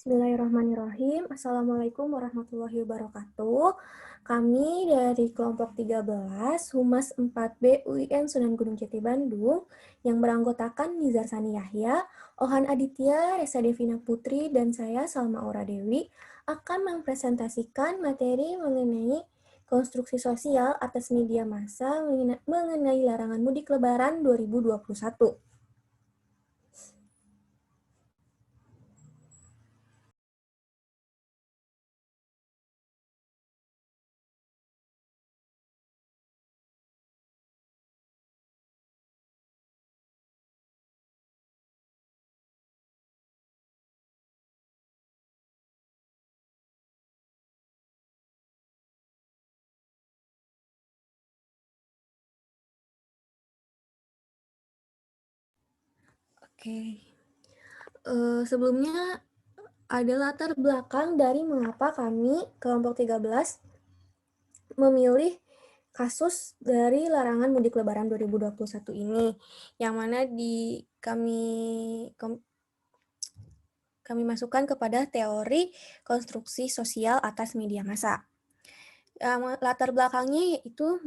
Bismillahirrahmanirrahim. Assalamualaikum warahmatullahi wabarakatuh. Kami dari kelompok 13, Humas 4B UIN Sunan Gunung Jati Bandung, yang beranggotakan Nizar Sani Yahya, Ohan Aditya, Resa Devina Putri, dan saya Salma Aura Dewi akan mempresentasikan materi mengenai konstruksi sosial atas media massa mengenai larangan mudik Lebaran 2021. Oke. Sebelumnya ada latar belakang dari mengapa kami kelompok 13 memilih kasus dari larangan mudik Lebaran 2021 ini, yang mana kami masukkan kepada teori konstruksi sosial atas media massa. Latar belakangnya yaitu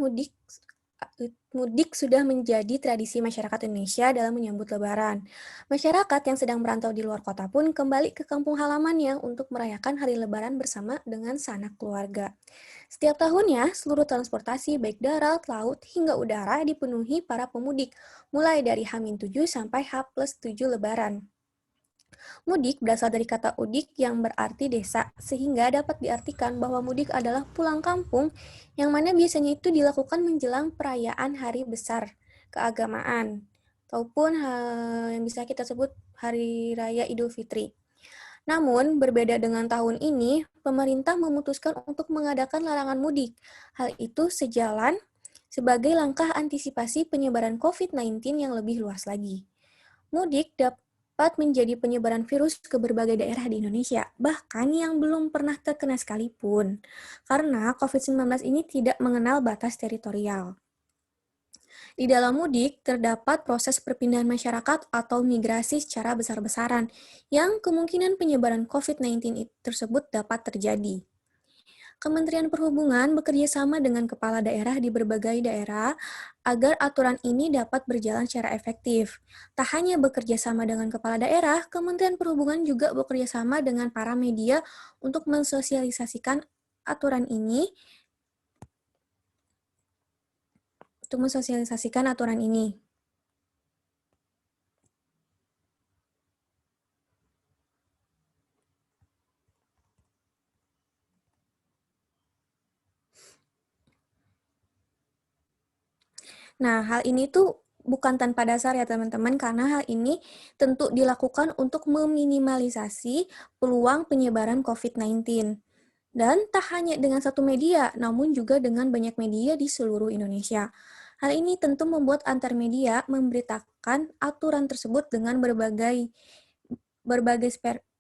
mudik sudah menjadi tradisi masyarakat Indonesia dalam menyambut Lebaran. Masyarakat yang sedang merantau di luar kota pun kembali ke kampung halamannya untuk merayakan hari Lebaran bersama dengan sanak keluarga. Setiap tahunnya, seluruh transportasi baik darat, laut, hingga udara dipenuhi para pemudik, mulai dari H-7 sampai H+7 Lebaran. Mudik berasal dari kata udik yang berarti desa, sehingga dapat diartikan bahwa mudik adalah pulang kampung, yang mana biasanya itu dilakukan menjelang perayaan hari besar keagamaan, ataupun yang bisa kita sebut Hari Raya Idul Fitri. Namun, berbeda dengan tahun ini, pemerintah memutuskan untuk mengadakan larangan mudik. Hal itu sejalan sebagai langkah antisipasi penyebaran COVID-19 yang lebih luas lagi. Mudik dapat menjadi penyebaran virus ke berbagai daerah di Indonesia, bahkan yang belum pernah terkena sekalipun, karena COVID-19 ini tidak mengenal batas teritorial. Di dalam mudik, terdapat proses perpindahan masyarakat atau migrasi secara besar-besaran, yang kemungkinan penyebaran COVID-19 tersebut dapat terjadi. Kementerian Perhubungan bekerja sama dengan kepala daerah di berbagai daerah agar aturan ini dapat berjalan secara efektif. Tak hanya bekerja sama dengan kepala daerah, Kementerian Perhubungan juga bekerja sama dengan para media untuk mensosialisasikan aturan ini. Nah, hal ini tuh bukan tanpa dasar ya teman-teman, karena hal ini tentu dilakukan untuk meminimalisasi peluang penyebaran COVID-19. Dan tak hanya dengan satu media, namun juga dengan banyak media di seluruh Indonesia. Hal ini tentu membuat antar media memberitakan aturan tersebut dengan berbagai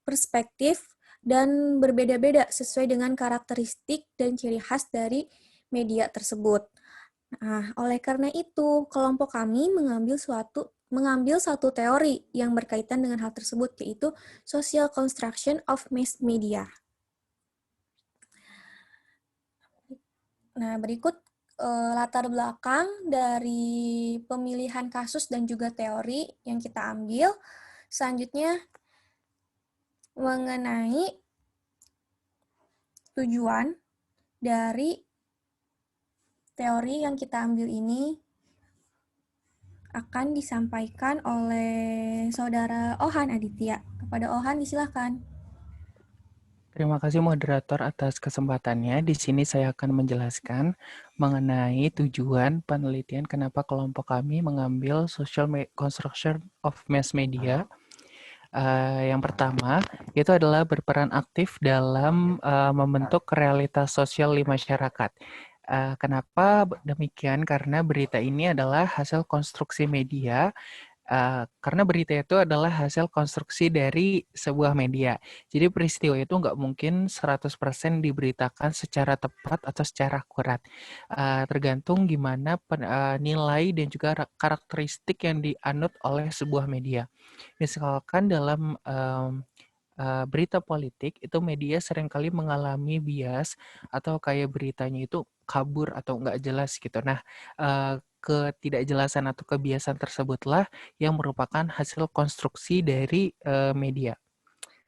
perspektif dan berbeda-beda sesuai dengan karakteristik dan ciri khas dari media tersebut. Nah, oleh karena itu, kelompok kami mengambil satu teori yang berkaitan dengan hal tersebut, yaitu Social Construction of Mass Media. Nah, berikut latar belakang dari pemilihan kasus dan juga teori yang kita ambil. Selanjutnya, mengenai tujuan dari teori yang kita ambil ini akan disampaikan oleh Saudara Ohan Aditya. Kepada Ohan, disilahkan. Terima kasih moderator atas kesempatannya. Di sini saya akan menjelaskan mengenai tujuan penelitian kenapa kelompok kami mengambil social construction of mass media. Yang pertama, itu adalah berperan aktif dalam membentuk realitas sosial di masyarakat. Kenapa demikian? Karena berita ini adalah hasil konstruksi media, karena berita itu adalah hasil konstruksi dari sebuah media. Jadi peristiwa itu nggak mungkin 100% diberitakan secara tepat atau secara akurat. Tergantung gimana nilai dan juga karakteristik yang dianut oleh sebuah media. Misalkan dalam berita politik, itu media seringkali mengalami bias atau kayak beritanya itu kabur atau nggak jelas gitu. Nah, ketidakjelasan atau kebiasaan tersebutlah yang merupakan hasil konstruksi dari media.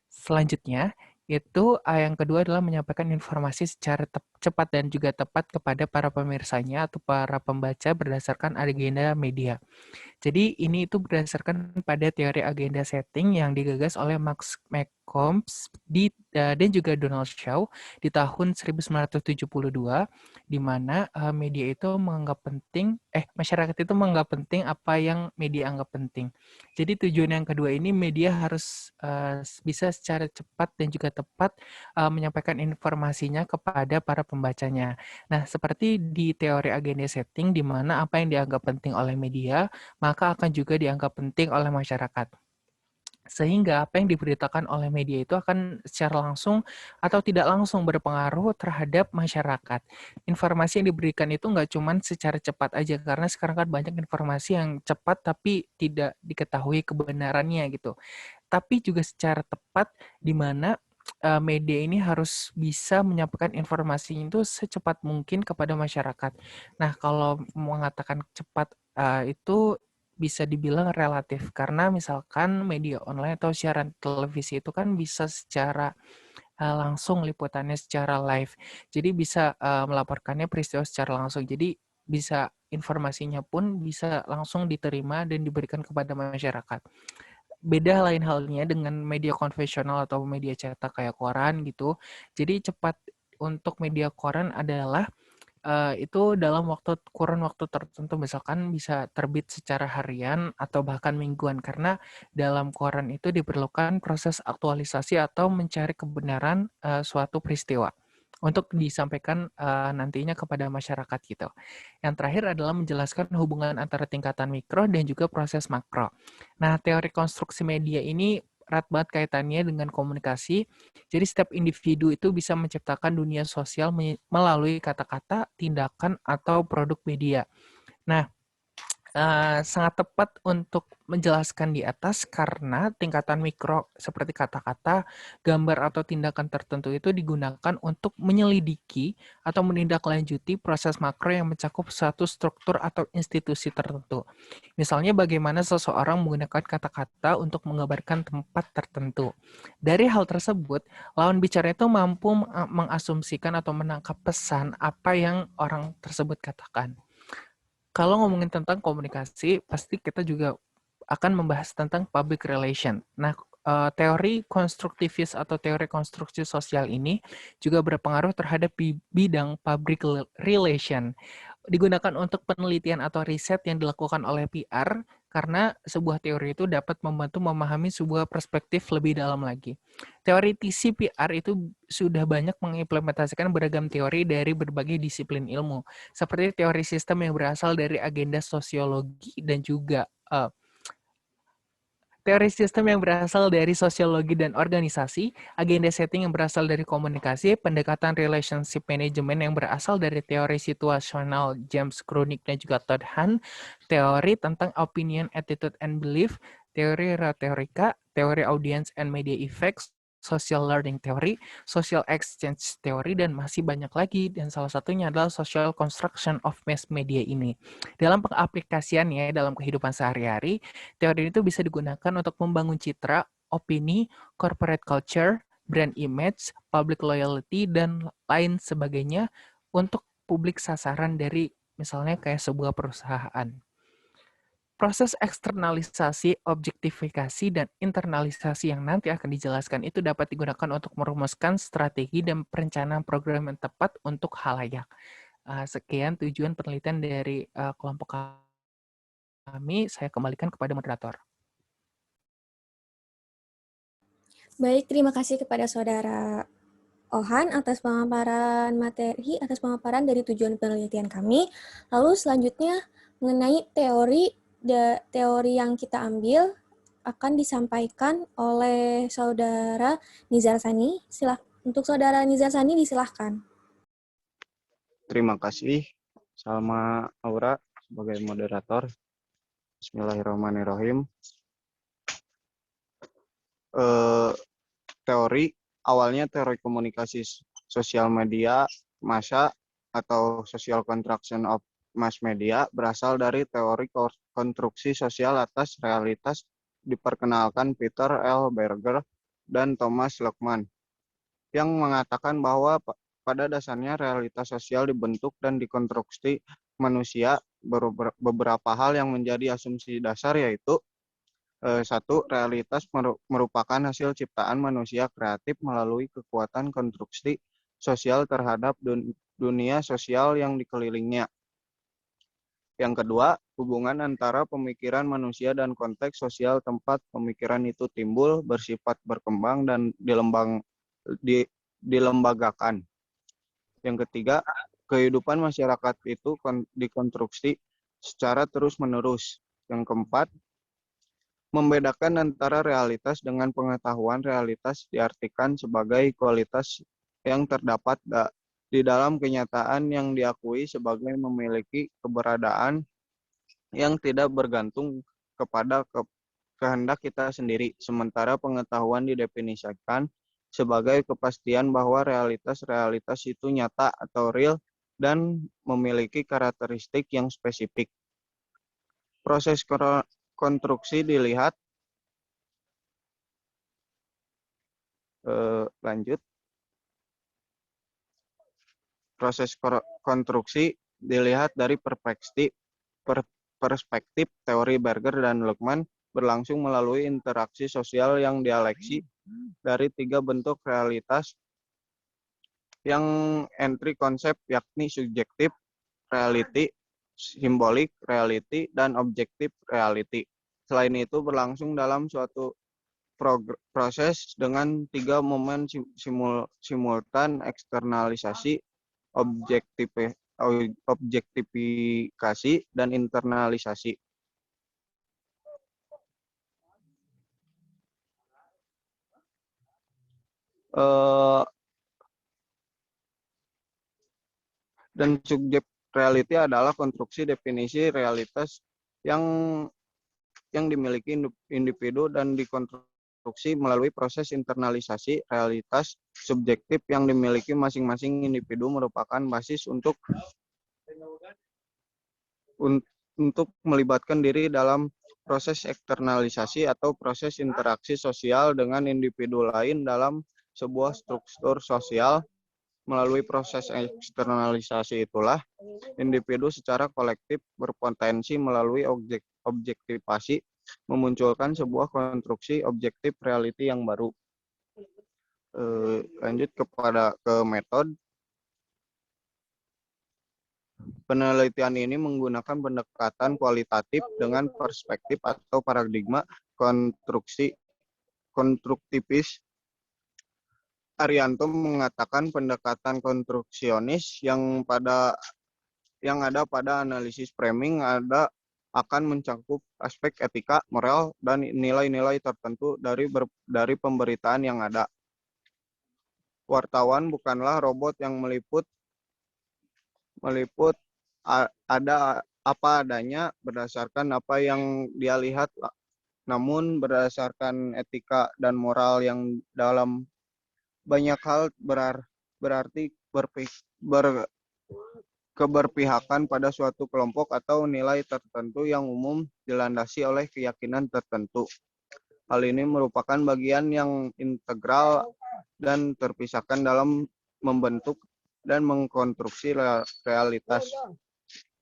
Selanjutnya, itu yang kedua adalah menyampaikan informasi secara cepat dan juga tepat kepada para pemirsanya atau para pembaca berdasarkan agenda media. Jadi ini itu berdasarkan pada teori agenda setting yang digagas oleh Max McCombs dan juga Donald Shaw di tahun 1972, di mana media itu masyarakat itu menganggap penting apa yang media anggap penting. Jadi tujuan yang kedua ini media harus bisa secara cepat dan juga tepat menyampaikan informasinya kepada para pembacanya. Nah, seperti di teori agenda setting, di mana apa yang dianggap penting oleh media maka akan juga dianggap penting oleh masyarakat. Sehingga apa yang diberitakan oleh media itu akan secara langsung atau tidak langsung berpengaruh terhadap masyarakat. Informasi yang diberikan itu nggak cuma secara cepat aja, karena sekarang kan banyak informasi yang cepat tapi tidak diketahui kebenarannya gitu. Tapi juga secara tepat di mana media ini harus bisa menyampaikan informasinya itu secepat mungkin kepada masyarakat. Nah, kalau mengatakan cepat itu bisa dibilang relatif karena misalkan media online atau siaran televisi itu kan bisa secara langsung liputannya secara live. Jadi bisa melaporkannya peristiwa secara langsung. Jadi bisa informasinya pun bisa langsung diterima dan diberikan kepada masyarakat. Beda lain halnya dengan media konvensional atau media cetak kayak koran gitu. Jadi cepat untuk media koran adalah itu dalam kurun waktu tertentu, misalkan bisa terbit secara harian atau bahkan mingguan, karena dalam koran itu diperlukan proses aktualisasi atau mencari kebenaran suatu peristiwa untuk disampaikan nantinya kepada masyarakat gitu. Yang terakhir adalah menjelaskan hubungan antara tingkatan mikro dan juga proses makro. Nah, teori konstruksi media ini erat banget kaitannya dengan komunikasi. Jadi setiap individu itu bisa menciptakan dunia sosial melalui kata-kata, tindakan, atau produk media. Nah, sangat tepat untuk menjelaskan di atas karena tingkatan mikro seperti kata-kata, gambar, atau tindakan tertentu itu digunakan untuk menyelidiki atau menindaklanjuti proses makro yang mencakup suatu struktur atau institusi tertentu. Misalnya bagaimana seseorang menggunakan kata-kata untuk menggambarkan tempat tertentu. Dari hal tersebut, lawan bicara itu mampu mengasumsikan atau menangkap pesan apa yang orang tersebut katakan. Kalau ngomongin tentang komunikasi, pasti kita juga akan membahas tentang public relation. Nah, teori konstruktivis atau teori konstruksi sosial ini juga berpengaruh terhadap bidang public relation. Digunakan untuk penelitian atau riset yang dilakukan oleh PR karena sebuah teori itu dapat membantu memahami sebuah perspektif lebih dalam lagi. Teoritisi PR itu sudah banyak mengimplementasikan beragam teori dari berbagai disiplin ilmu, seperti teori sistem yang berasal dari agenda sosiologi dan juga teori sistem yang berasal dari sosiologi dan organisasi, agenda setting yang berasal dari komunikasi, pendekatan relationship management yang berasal dari teori situasional James Kronick dan juga Todd Hahn, teori tentang opinion, attitude, and belief, teori retorika, teori audience and media effects, social learning theory, social exchange theory, dan masih banyak lagi. Dan salah satunya adalah social construction of mass media ini. Dalam pengaplikasiannya dalam kehidupan sehari-hari, teori itu bisa digunakan untuk membangun citra, opini, corporate culture, brand image, public loyalty, dan lain sebagainya untuk publik sasaran dari misalnya kayak sebuah perusahaan. Proses eksternalisasi, objektifikasi, dan internalisasi yang nanti akan dijelaskan itu dapat digunakan untuk merumuskan strategi dan perencanaan program yang tepat untuk halayak. Sekian tujuan penelitian dari kelompok kami, saya kembalikan kepada moderator. Baik, terima kasih kepada Saudara Ohan atas pemaparan materi, atas pemaparan dari tujuan penelitian kami. Lalu selanjutnya mengenai teori yang kita ambil akan disampaikan oleh Saudara Nizar Sani. Untuk Saudara Nizar Sani disilahkan. Terima kasih Salma Aura sebagai moderator. Bismillahirrahmanirrahim. teori awalnya teori komunikasi sosial media massa atau social construction of mass media berasal dari teori konstruksi sosial atas realitas diperkenalkan Peter L. Berger dan Thomas Luckman yang mengatakan bahwa pada dasarnya realitas sosial dibentuk dan dikonstruksi manusia. Beberapa hal yang menjadi asumsi dasar yaitu satu, realitas merupakan hasil ciptaan manusia kreatif melalui kekuatan konstruksi sosial terhadap dunia sosial yang dikelilingnya. Yang kedua, hubungan antara pemikiran manusia dan konteks sosial tempat pemikiran itu timbul, bersifat berkembang, dan dilembagakan. Yang ketiga, kehidupan masyarakat itu dikonstruksi secara terus-menerus. Yang keempat, membedakan antara realitas dengan pengetahuan. Realitas diartikan sebagai kualitas yang terdapat di dalam kenyataan yang diakui sebagai memiliki keberadaan yang tidak bergantung kepada kehendak kita sendiri. Sementara pengetahuan didefinisikan sebagai kepastian bahwa realitas itu nyata atau real dan memiliki karakteristik yang spesifik. Proses konstruksi dilihat lanjut. Proses konstruksi dilihat dari perspektif teori Berger dan Luckman berlangsung melalui interaksi sosial yang dialeksi dari tiga bentuk realitas yang entry konsep, yakni subjektif reality, symbolic reality, dan objektif reality. Selain itu berlangsung dalam suatu proses dengan tiga momen simultan: eksternalisasi, objektifikasi, dan internalisasi. Dan subjek reality adalah konstruksi definisi realitas yang dimiliki individu dan dikonstruksi melalui proses internalisasi. Realitas subjektif yang dimiliki masing-masing individu merupakan basis untuk melibatkan diri dalam proses eksternalisasi atau proses interaksi sosial dengan individu lain dalam sebuah struktur sosial. Melalui proses eksternalisasi itulah individu secara kolektif berpotensi melalui objektivasi memunculkan sebuah konstruksi objektif reality yang baru. Lanjut ke metode. Penelitian ini menggunakan pendekatan kualitatif dengan perspektif atau paradigma konstruktivis. Arianto mengatakan pendekatan konstruksionis yang ada pada analisis framing akan mencakup aspek etika, moral, dan nilai-nilai tertentu dari pemberitaan yang ada. Wartawan bukanlah robot yang meliput ada apa adanya berdasarkan apa yang dia lihat, namun berdasarkan etika dan moral yang dalam banyak hal berarti keberpihakan pada suatu kelompok atau nilai tertentu yang umum dilandasi oleh keyakinan tertentu. Hal ini merupakan bagian yang integral dan terpisahkan dalam membentuk dan mengkonstruksi realitas.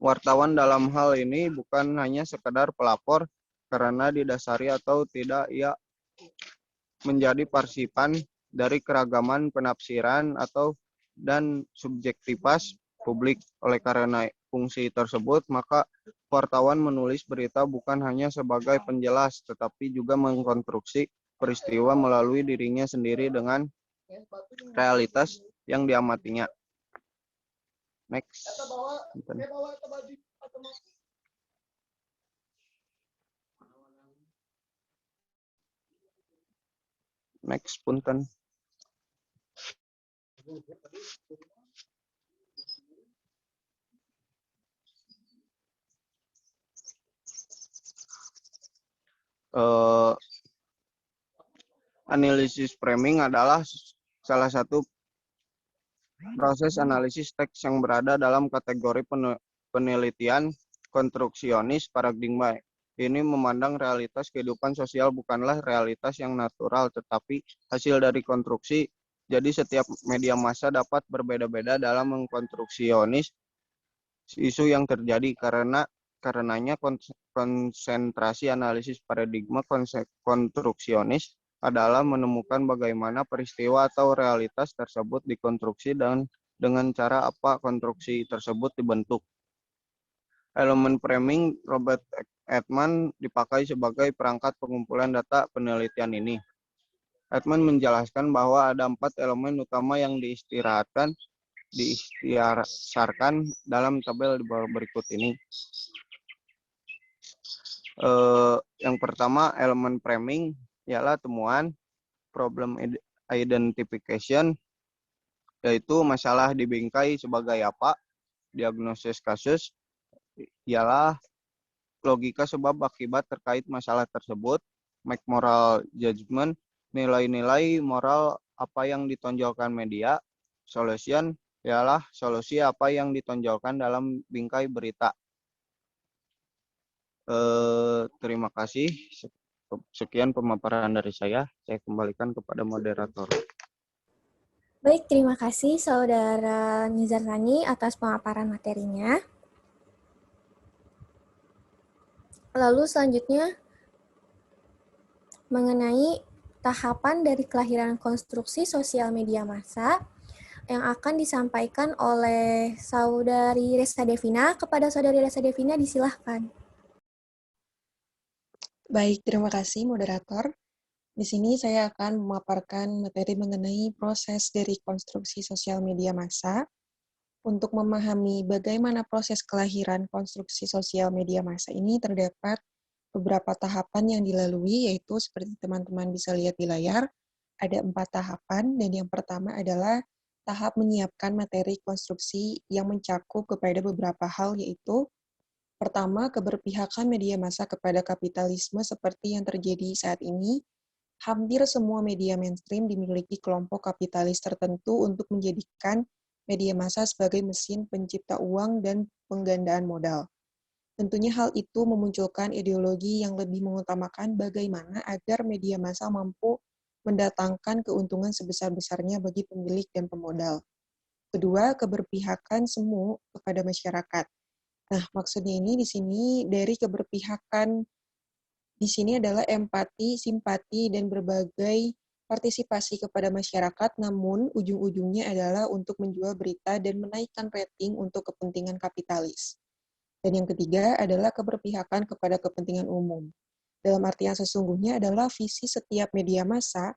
Wartawan dalam hal ini bukan hanya sekedar pelapor karena didasari atau tidak ia menjadi partisipan dari keragaman penafsiran dan subjektivitas publik. Oleh karena fungsi tersebut, maka wartawan menulis berita bukan hanya sebagai penjelas, tetapi juga mengkonstruksi peristiwa melalui dirinya sendiri dengan realitas yang diamatinya. Next. Next, punten. Analisis framing adalah salah satu proses analisis teks yang berada dalam kategori penelitian konstruksionis paradigma. Ini memandang realitas kehidupan sosial bukanlah realitas yang natural, tetapi hasil dari konstruksi. Jadi setiap media massa dapat berbeda-beda dalam mengkonstruksionis isu yang terjadi karenanya konsentrasi analisis paradigma konstruksionis adalah menemukan bagaimana peristiwa atau realitas tersebut dikonstruksi dan dengan cara apa konstruksi tersebut dibentuk. Elemen framing Robert Edman dipakai sebagai perangkat pengumpulan data penelitian ini. Edman menjelaskan bahwa ada 4 elemen utama yang diisytiharkan dalam tabel di bawah berikut ini. Yang pertama, elemen framing ialah temuan, problem identification, yaitu masalah di bingkai sebagai apa, diagnosis kasus, ialah logika sebab akibat terkait masalah tersebut, make moral judgment, nilai-nilai moral apa yang ditonjolkan media, solution, ialah solusi apa yang ditonjolkan dalam bingkai berita. Terima kasih. Sekian pemaparan dari saya. Saya kembalikan kepada moderator. Baik, terima kasih Saudara Nizar Tani atas pemaparan materinya. Lalu selanjutnya mengenai tahapan dari kelahiran konstruksi sosial media massa yang akan disampaikan oleh Saudari Resta Devina. Kepada Saudari Resta Devina disilahkan. Baik, terima kasih moderator. Di sini saya akan memaparkan materi mengenai proses dari konstruksi sosial media massa. Untuk memahami bagaimana proses kelahiran konstruksi sosial media massa ini terdapat beberapa tahapan yang dilalui, yaitu seperti teman-teman bisa lihat di layar, ada 4 tahapan, dan yang pertama adalah tahap menyiapkan materi konstruksi yang mencakup kepada beberapa hal, yaitu pertama, keberpihakan media massa kepada kapitalisme seperti yang terjadi saat ini. Hampir semua media mainstream dimiliki kelompok kapitalis tertentu untuk menjadikan media massa sebagai mesin pencipta uang dan penggandaan modal. Tentunya hal itu memunculkan ideologi yang lebih mengutamakan bagaimana agar media massa mampu mendatangkan keuntungan sebesar-besarnya bagi pemilik dan pemodal. Kedua, keberpihakan semu kepada masyarakat. Nah, maksudnya ini di sini dari keberpihakan di sini adalah empati, simpati, dan berbagai partisipasi kepada masyarakat, namun ujung-ujungnya adalah untuk menjual berita dan menaikkan rating untuk kepentingan kapitalis. Dan yang ketiga adalah keberpihakan kepada kepentingan umum. Dalam artian sesungguhnya adalah visi setiap media massa,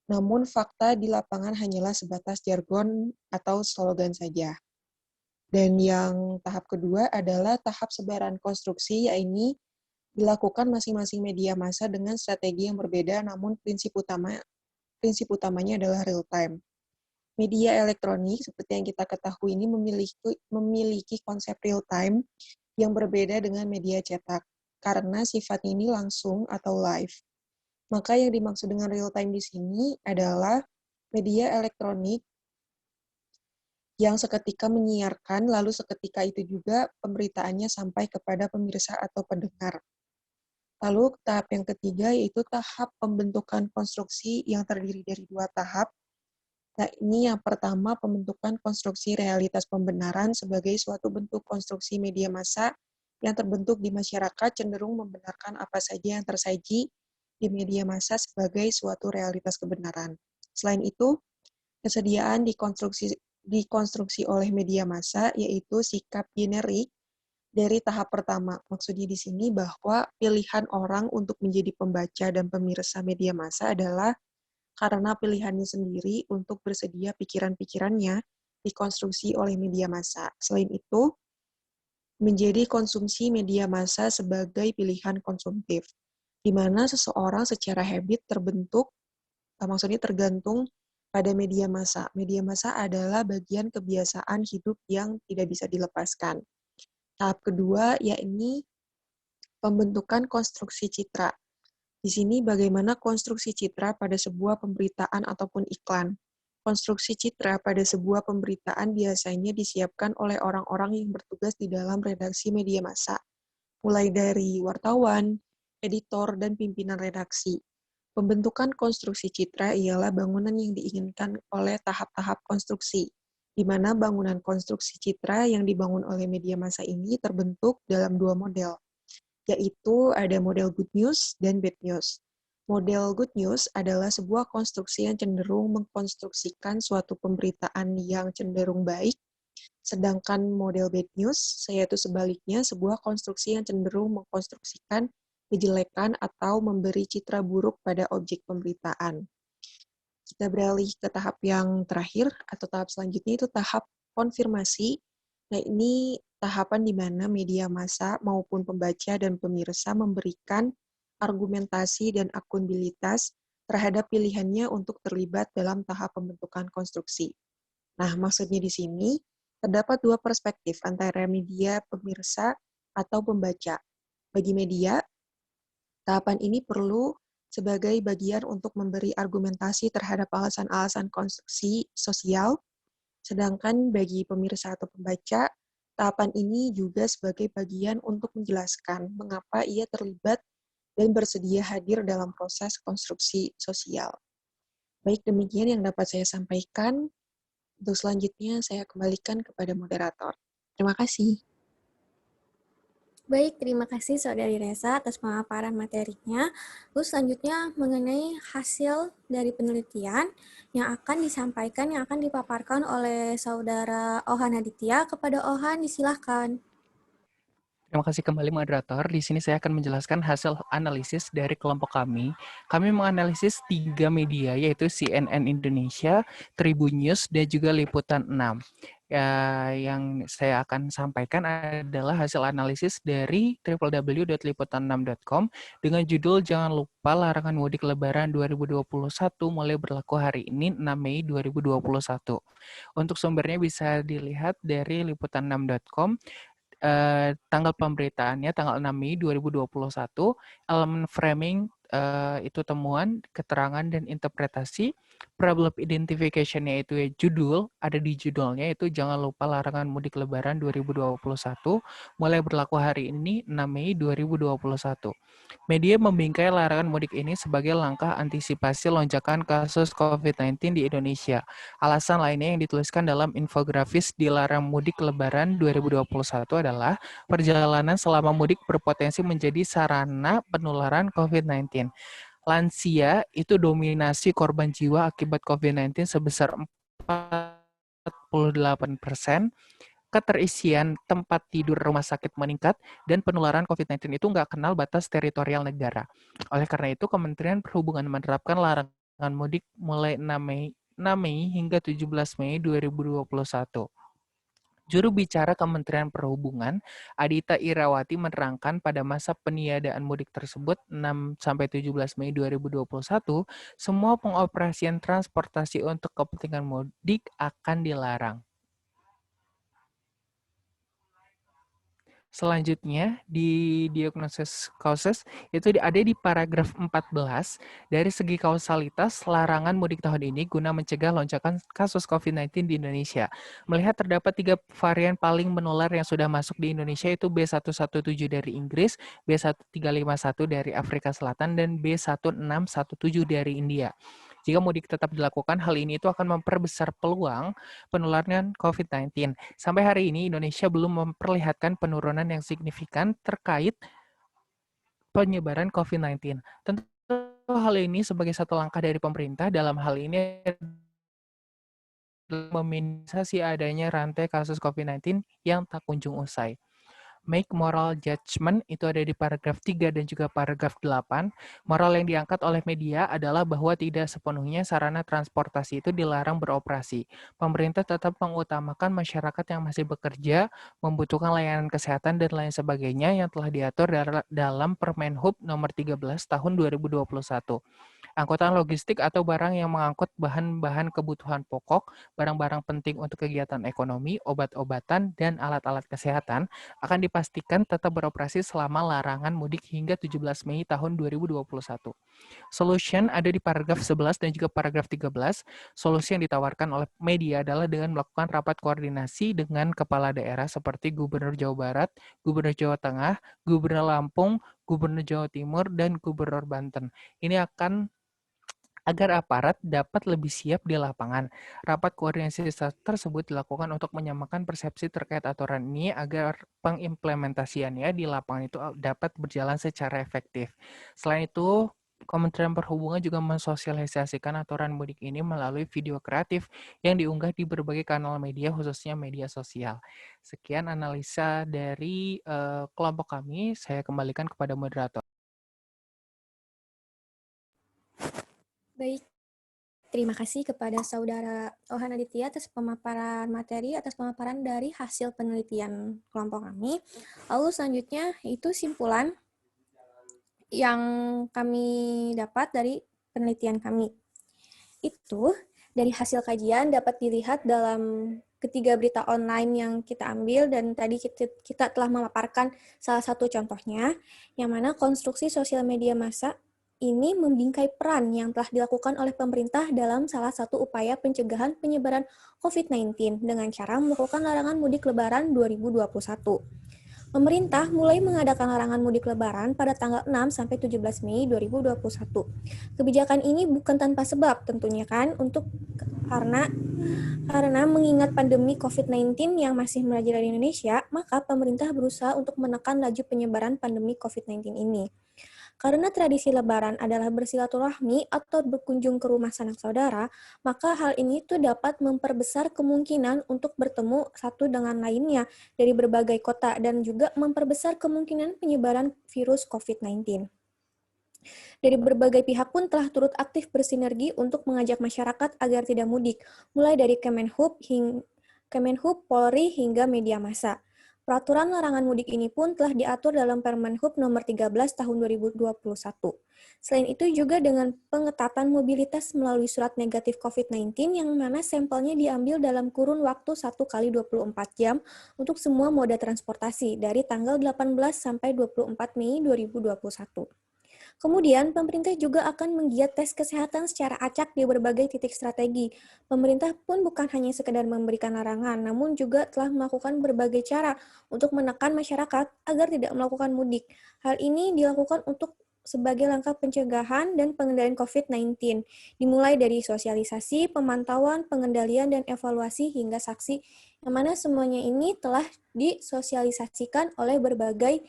namun fakta di lapangan hanyalah sebatas jargon atau slogan saja. Dan yang tahap kedua adalah tahap sebaran konstruksi, yaitu dilakukan masing-masing media massa dengan strategi yang berbeda, namun prinsip utamanya adalah real time. Media elektronik seperti yang kita ketahui ini memiliki konsep real time yang berbeda dengan media cetak karena sifatnya ini langsung atau live. Maka yang dimaksud dengan real time di sini adalah media elektronik yang seketika menyiarkan, lalu seketika itu juga pemberitaannya sampai kepada pemirsa atau pendengar. Lalu tahap yang ketiga yaitu tahap pembentukan konstruksi yang terdiri dari 2 tahap. Nah, ini yang pertama pembentukan konstruksi realitas pembenaran sebagai suatu bentuk konstruksi media massa yang terbentuk di masyarakat cenderung membenarkan apa saja yang tersaji di media massa sebagai suatu realitas kebenaran. Selain itu, kesediaan dikonstruksi oleh media massa yaitu sikap generik dari tahap pertama. Maksudnya di sini bahwa pilihan orang untuk menjadi pembaca dan pemirsa media massa adalah karena pilihannya sendiri untuk bersedia pikiran-pikirannya dikonstruksi oleh media massa. Selain itu, menjadi konsumsi media massa sebagai pilihan konsumtif, di mana seseorang secara habit maksudnya tergantung pada media massa. Media massa adalah bagian kebiasaan hidup yang tidak bisa dilepaskan. Tahap kedua, yakni pembentukan konstruksi citra, Di sini bagaimana konstruksi citra pada sebuah pemberitaan ataupun iklan. Konstruksi citra pada sebuah pemberitaan biasanya disiapkan oleh orang-orang yang bertugas di dalam redaksi media massa, mulai dari wartawan, editor, dan pimpinan redaksi. Pembentukan konstruksi citra ialah bangunan yang diinginkan oleh tahap-tahap konstruksi, di mana bangunan konstruksi citra yang dibangun oleh media massa ini terbentuk dalam dua model, yaitu ada model good news dan bad news. Model good news adalah sebuah konstruksi yang cenderung mengkonstruksikan suatu pemberitaan yang cenderung baik, sedangkan model bad news, yaitu sebaliknya sebuah konstruksi yang cenderung mengkonstruksikan kejelekan atau memberi citra buruk pada objek pemberitaan. Kita beralih ke tahap yang terakhir, atau tahap selanjutnya itu tahap konfirmasi. Nah, ini tahapan di mana media massa maupun pembaca dan pemirsa memberikan argumentasi dan akuntabilitas terhadap pilihannya untuk terlibat dalam tahap pembentukan konstruksi. Nah, maksudnya di sini, terdapat dua perspektif antara media, pemirsa, atau pembaca. Bagi media, tahapan ini perlu sebagai bagian untuk memberi argumentasi terhadap alasan-alasan konstruksi sosial, sedangkan bagi pemirsa atau pembaca, tahapan ini juga sebagai bagian untuk menjelaskan mengapa ia terlibat dan bersedia hadir dalam proses konstruksi sosial. Baik, demikian yang dapat saya sampaikan. Untuk selanjutnya, saya kembalikan kepada moderator. Terima kasih. Baik, terima kasih Saudari Reza atas pemaparan materinya. Terus selanjutnya mengenai hasil dari penelitian yang akan disampaikan, yang akan dipaparkan oleh Saudara Ohan Aditya. Kepada Ohan, disilahkan. Terima kasih kembali moderator. Di sini saya akan menjelaskan hasil analisis dari kelompok kami. Kami menganalisis 3 media, yaitu CNN Indonesia, Tribun News, dan juga Liputan 6. Ya, yang saya akan sampaikan adalah hasil analisis dari www.liputan6.com dengan judul "Jangan lupa larangan mudik lebaran 2021 mulai berlaku hari ini 6 Mei 2021". Untuk sumbernya bisa dilihat dari liputan6.com. Tanggal pemberitaannya tanggal 6 Mei 2021, elemen framing itu temuan, keterangan, dan interpretasi. Problem identification-nya itu ya judul, ada di judulnya itu "Jangan lupa larangan mudik lebaran 2021 mulai berlaku hari ini 6 Mei 2021". Media membingkai larangan mudik ini sebagai langkah antisipasi lonjakan kasus COVID-19 di Indonesia. Alasan lainnya yang dituliskan dalam infografis dilarang mudik lebaran 2021 adalah perjalanan selama mudik berpotensi menjadi sarana penularan COVID-19. Lansia itu dominasi korban jiwa akibat COVID-19 sebesar 48%, keterisian tempat tidur rumah sakit meningkat, dan penularan COVID-19 itu nggak kenal batas teritorial negara. Oleh karena itu, Kementerian Perhubungan menerapkan larangan mudik mulai 6 Mei hingga 17 Mei 2021. Juru bicara Kementerian Perhubungan, Adita Irawati, menerangkan pada masa peniadaan mudik tersebut 6-17 Mei 2021, semua pengoperasian transportasi untuk kepentingan mudik akan dilarang. Selanjutnya, di diagnosis causes itu ada di paragraf 14. Dari segi kausalitas, larangan mudik tahun ini guna mencegah lonjakan kasus COVID-19 di Indonesia. Melihat terdapat 3 varian paling menular yang sudah masuk di Indonesia, itu B117 dari Inggris, B1351 dari Afrika Selatan, dan B1617 dari India. Jika mudik tetap dilakukan, hal ini itu akan memperbesar peluang penularan COVID-19. Sampai hari ini, Indonesia belum memperlihatkan penurunan yang signifikan terkait penyebaran COVID-19. Tentu hal ini sebagai satu langkah dari pemerintah dalam hal ini meminimalisasi adanya rantai kasus COVID-19 yang tak kunjung usai. Make moral judgment itu ada di paragraf 3 dan juga paragraf 8. Moral yang diangkat oleh media adalah bahwa tidak sepenuhnya sarana transportasi itu dilarang beroperasi. Pemerintah tetap mengutamakan masyarakat yang masih bekerja, membutuhkan layanan kesehatan dan lain sebagainya yang telah diatur dalam Permen Hub nomor 13 tahun 2021. Angkutan logistik atau barang yang mengangkut bahan-bahan kebutuhan pokok, barang-barang penting untuk kegiatan ekonomi, obat-obatan, dan alat-alat kesehatan akan dipastikan tetap beroperasi selama larangan mudik hingga 17 Mei tahun 2021. Solution ada di paragraf 11 dan juga paragraf 13. Solusi yang ditawarkan oleh media adalah dengan melakukan rapat koordinasi dengan kepala daerah seperti Gubernur Jawa Barat, Gubernur Jawa Tengah, Gubernur Lampung, Gubernur Jawa Timur, dan Gubernur Banten. Ini akan agar aparat dapat lebih siap di lapangan. Rapat koordinasi tersebut dilakukan untuk menyamakan persepsi terkait aturan ini agar pengimplementasiannya di lapangan itu dapat berjalan secara efektif. Selain itu, Kementerian Perhubungan juga mensosialisasikan aturan mudik ini melalui video kreatif yang diunggah di berbagai kanal media, khususnya media sosial. Sekian analisa dari kelompok kami. Saya kembalikan kepada moderator. Baik, terima kasih kepada Saudara Ohan Aditya atas pemaparan materi, atas pemaparan dari hasil penelitian kelompok kami. Lalu selanjutnya itu simpulan yang kami dapat dari penelitian kami. Itu dari hasil kajian dapat dilihat dalam ketiga berita online yang kita ambil, dan tadi kita telah memaparkan salah satu contohnya, yang mana konstruksi sosial media massa ini membingkai peran yang telah dilakukan oleh pemerintah dalam salah satu upaya pencegahan penyebaran COVID-19 dengan cara melakukan larangan mudik Lebaran 2021. Pemerintah mulai mengadakan larangan mudik Lebaran pada tanggal 6 sampai 17 Mei 2021. Kebijakan ini bukan tanpa sebab tentunya kan, karena mengingat pandemi COVID-19 yang masih merajalela di Indonesia, maka pemerintah berusaha untuk menekan laju penyebaran pandemi COVID-19 ini. Karena tradisi Lebaran adalah bersilaturahmi atau berkunjung ke rumah sanak saudara, maka hal ini tuh dapat memperbesar kemungkinan untuk bertemu satu dengan lainnya dari berbagai kota dan juga memperbesar kemungkinan penyebaran virus COVID-19. Dari berbagai pihak pun telah turut aktif bersinergi untuk mengajak masyarakat agar tidak mudik, mulai dari Kemenhub, Polri, hingga media massa. Peraturan larangan mudik ini pun telah diatur dalam Permenhub nomor 13 tahun 2021. Selain itu juga dengan pengetatan mobilitas melalui surat negatif COVID-19 yang mana sampelnya diambil dalam kurun waktu 1 kali 24 jam untuk semua moda transportasi dari tanggal 18 sampai 24 Mei 2021. Kemudian, pemerintah juga akan menggiat tes kesehatan secara acak di berbagai titik strategi. Pemerintah pun bukan hanya sekedar memberikan larangan, namun juga telah melakukan berbagai cara untuk menekan masyarakat agar tidak melakukan mudik. Hal ini dilakukan untuk sebagai langkah pencegahan dan pengendalian COVID-19, dimulai dari sosialisasi, pemantauan, pengendalian, dan evaluasi hingga saksi, yang mana semuanya ini telah disosialisasikan oleh berbagai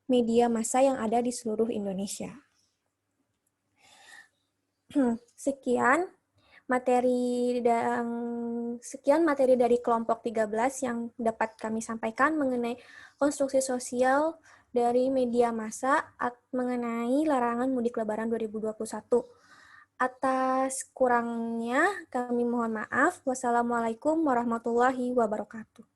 media massa yang ada di seluruh Indonesia. Sekian materi dari kelompok 13 yang dapat kami sampaikan mengenai konstruksi sosial dari media massa mengenai larangan mudik Lebaran 2021. Atas kurangnya kami mohon maaf. Wassalamualaikum warahmatullahi wabarakatuh.